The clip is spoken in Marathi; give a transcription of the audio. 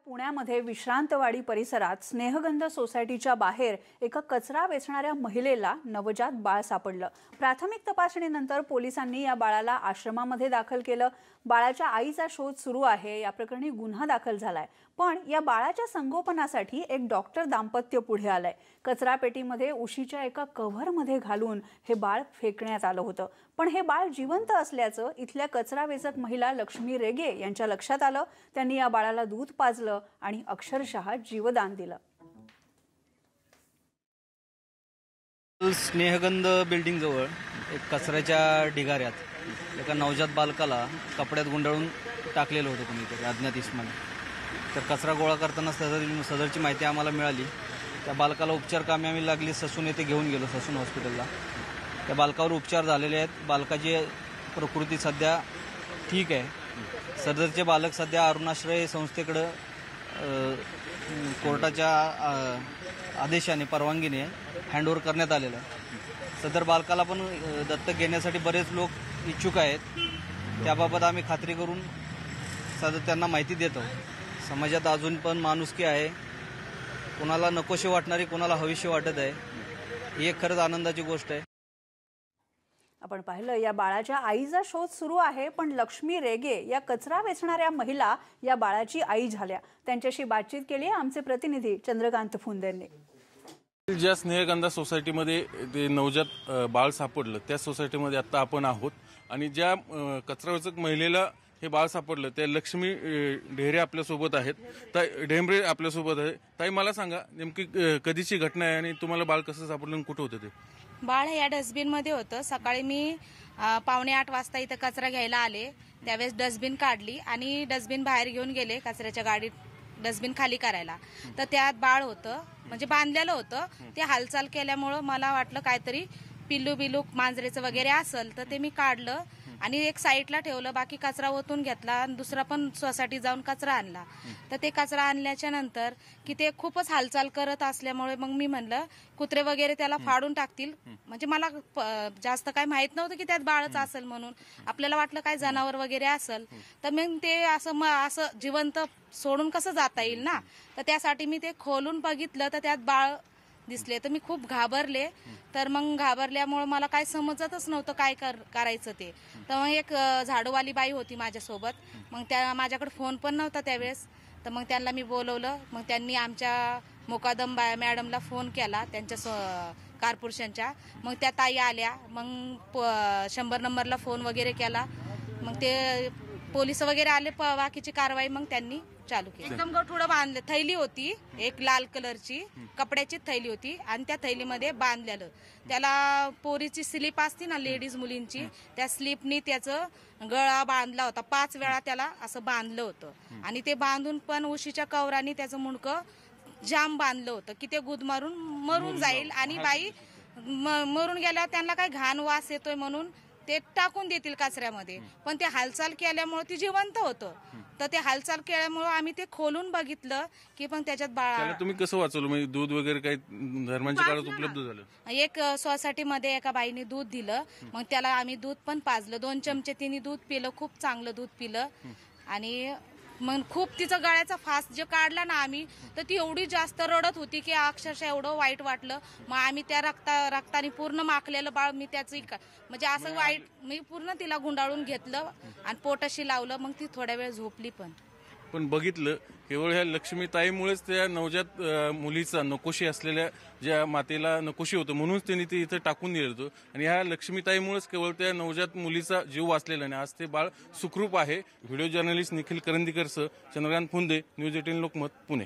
पुण्यामध्ये विश्रांतवाडी परिसरात स्नेहगंध सोसायटीच्या बाहेर एका कचरा वेचणाऱ्या महिलेला नवजात बाळ सापडलं। प्राथमिक तपासणीनंतर पोलिसांनी या बाळाला आश्रमामध्ये दाखल केलं। बाळाच्या आईचा शोध सुरू आहे। या प्रकरणी गुन्हा दाखल झालाय। पण या बाळाच्या संगोपनासाठी एक डॉक्टर दाम्पत्य पुढे आलंय। कचरा पेटीमध्ये उशीच्या एका कव्हरमध्ये घालून हे बाळ फेकण्यात आलं होतं। पण हे बाळ जिवंत असल्याचं इथल्या कचरा वेचक महिला लक्ष्मी रेगे यांच्या लक्षात आलं। त्यांनी या बाळाला दूध पाजलं आणि अक्षरशः जीवदान दिलं। स्नेहगंध बिल्डिंग जवळ एक कचऱ्याच्या ढिगाऱ्यात एका नवजात बालकाला कपड्यात गुंडाळून टाकलेलं होतं कोणीतरी अज्ञात इसमाने। तर कचरा गोळा करताना सदरची माहिती आम्हाला मिळाली। त्या बालकाला उपचार कामी आम्ही लागली ससून येथे घेऊन गेलो, ससून हॉस्पिटलला। त्या बालकावर उपचार झालेले आहेत। बालकाची प्रकृती सध्या ठीक आहे। सदरचे बालक सध्या अरुणाश्रय संस्थेकडे कोर्टाच्या आदेशाने परवानगीने हँडओव्हर करण्यात आलेलं आहे। सदर बालकाला पण दत्तक घेण्यासाठी बरेच लोक इच्छुक आहेत। त्याबाबत आम्ही खात्री करून सदर त्यांना माहिती देतो। समाजात अजून पण माणुसकी आहे। कोणाला नकोशी वाटणारी कोणाला हवीशी वाटत आहे। ही एक खरंच आनंदाची गोष्ट आहे। आपण पाहिलं या बाळाच्या आईचा शोध सुरू आहे। पण लक्ष्मी रेगे या कचरा वेचणाऱ्या महिला या बाळाची आई झाल्या। त्यांच्याशी बातचीत केली आमचे प्रतिनिधी चंद्रकांत फुंदेंनी। ज्या स्नेहगंधा सोसायटीमध्ये ते नवजात बाळ सापडलं त्या सोसायटीमध्ये आता आपण आहोत आणि ज्या कचरा वेचक महिलेला हे बाळ सापडलं त्या लक्ष्मी ढेरे आपल्यासोबत आहेत। ताई ढेंबरे आपल्यासोबत आहे। ताई मला सांगा नेमकी कधीची घटना आहे आणि तुम्हाला बाळ कसं सापडलं आणि कुठं होतं ते? बाळ हे या डस्टबिन मध्ये होतं। सकाळी मी 7:45 वाजता इथं कचरा घ्यायला आले, त्यावेळेस डस्टबिन काढली आणि डस्टबिन बाहेर घेऊन गेले कचऱ्याच्या गाडीत डस्टबिन खाली करायला। तर त्यात बाळ होतं, म्हणजे बांधलेलं होतं। ते हालचाल केल्यामुळं मला वाटलं काहीतरी पिल्लू बिलू मांजरेचं वगैरे असेल, तर ते मी काढलं आणि एक साईडला ठेवलं। बाकी कचरा ओतून घेतला आणि दुसरा पण सोसायटी जाऊन कचरा आणला। तर ते कचरा आणल्याच्या नंतर की ते खूपच हालचाल करत असल्यामुळे मग मी म्हणलं कुत्रे वगैरे त्याला फाडून टाकतील। म्हणजे मला जास्त काय माहित नव्हतं की त्यात बाळच असेल म्हणून। आपल्याला वाटलं काय जनावर वगैरे असेल, तर मग ते असं जिवंत सोडून कसं जाता येईल ना। तर त्यासाठी मी ते खोलून बघितलं तर त्यात बाळ दिसले। तर मी खूप घाबरले। तर मग घाबरल्यामुळे मला काय समजतच नव्हतं काय करायचं ते। तर मग एक झाडूवाली बाई होती माझ्यासोबत। मग त्या माझ्याकडे फोन पण नव्हता त्यावेळेस। तर मग त्यांना मी बोलवलं। मग त्यांनी आमच्या मुकादम मॅडमला फोन केला त्यांच्या कॉर्पोरेशनच्या। मग त्या ताई आल्या। मग 100 नंबरला फोन वगैरे केला। मग ते पोलीस वगैरे आले। बाकीची कारवाई मग त्यांनी चालू केली। एकदम गठुडं बांधलं। थैली होती एक लाल कलरची, कपड्याची थैली होती आणि त्या थैलीमध्ये बांधलेलं। त्याला पोरीची स्लीप असते ना लेडीज मुलींची, त्या स्लीपनी त्याचं गळा बांधला होता। 5 वेळा त्याला असं बांधलं होतं आणि ते बांधून पण उशीच्या कवराने त्याचं मुंडकं जाम बांधलं होतं की ते गुदमारून मरून जाईल आणि बाई मरून गेल्यावर त्यांना काय घाण वास येतोय म्हणून ते टाकून देतील कचऱ्यामध्ये। पण ते हालचाल केल्यामुळे ती जिवंत होतं। तर ते हालचाल केल्यामुळे आम्ही ते खोलून बघितलं की पण त्याच्यात बाळ। तुम्ही कसं वाचवलं? म्हणजे दूध वगैरे काही धर्मांच्या काळात उपलब्ध झालं? एक सोसायटीमध्ये एका बाईने दूध दिलं। मग त्याला आम्ही दूध पण पाजलं। 2 चमचे तिने दूध पिलं, खूप चांगलं दूध पिलं। आणि मग खूप तिचं गळ्याचा फास जे काढला ना आम्ही, तर ती एवढी जास्त रडत होती की अक्षरशः एवढं वाईट वाटलं। मग आम्ही त्या रक्ताने पूर्ण माखलेलं बाळ मी त्याचं म्हणजे असं वाईट मी पूर्ण तिला गुंडाळून घेतलं आणि पोटाशी लावलं। मग ती थोड्या वेळ झोपली पण बघितलं केवळ ह्या लक्ष्मीताईमुळेच त्या नवजात मुलीचा नकोशी असलेल्या ज्या मातेला नकोशी होतं म्हणूनच त्यांनी ते इथं टाकून दिलं होतं आणि ह्या लक्ष्मीताईमुळेच केवळ त्या नवजात मुलीचा जीव वाचलेला आणि आज ते बाळ सुखरूप आहे। व्हिडिओ जर्नलिस्ट निखिल करंदीकरसह चंद्रकांत फुंदे, न्यूज 18 लोकमत, पुणे।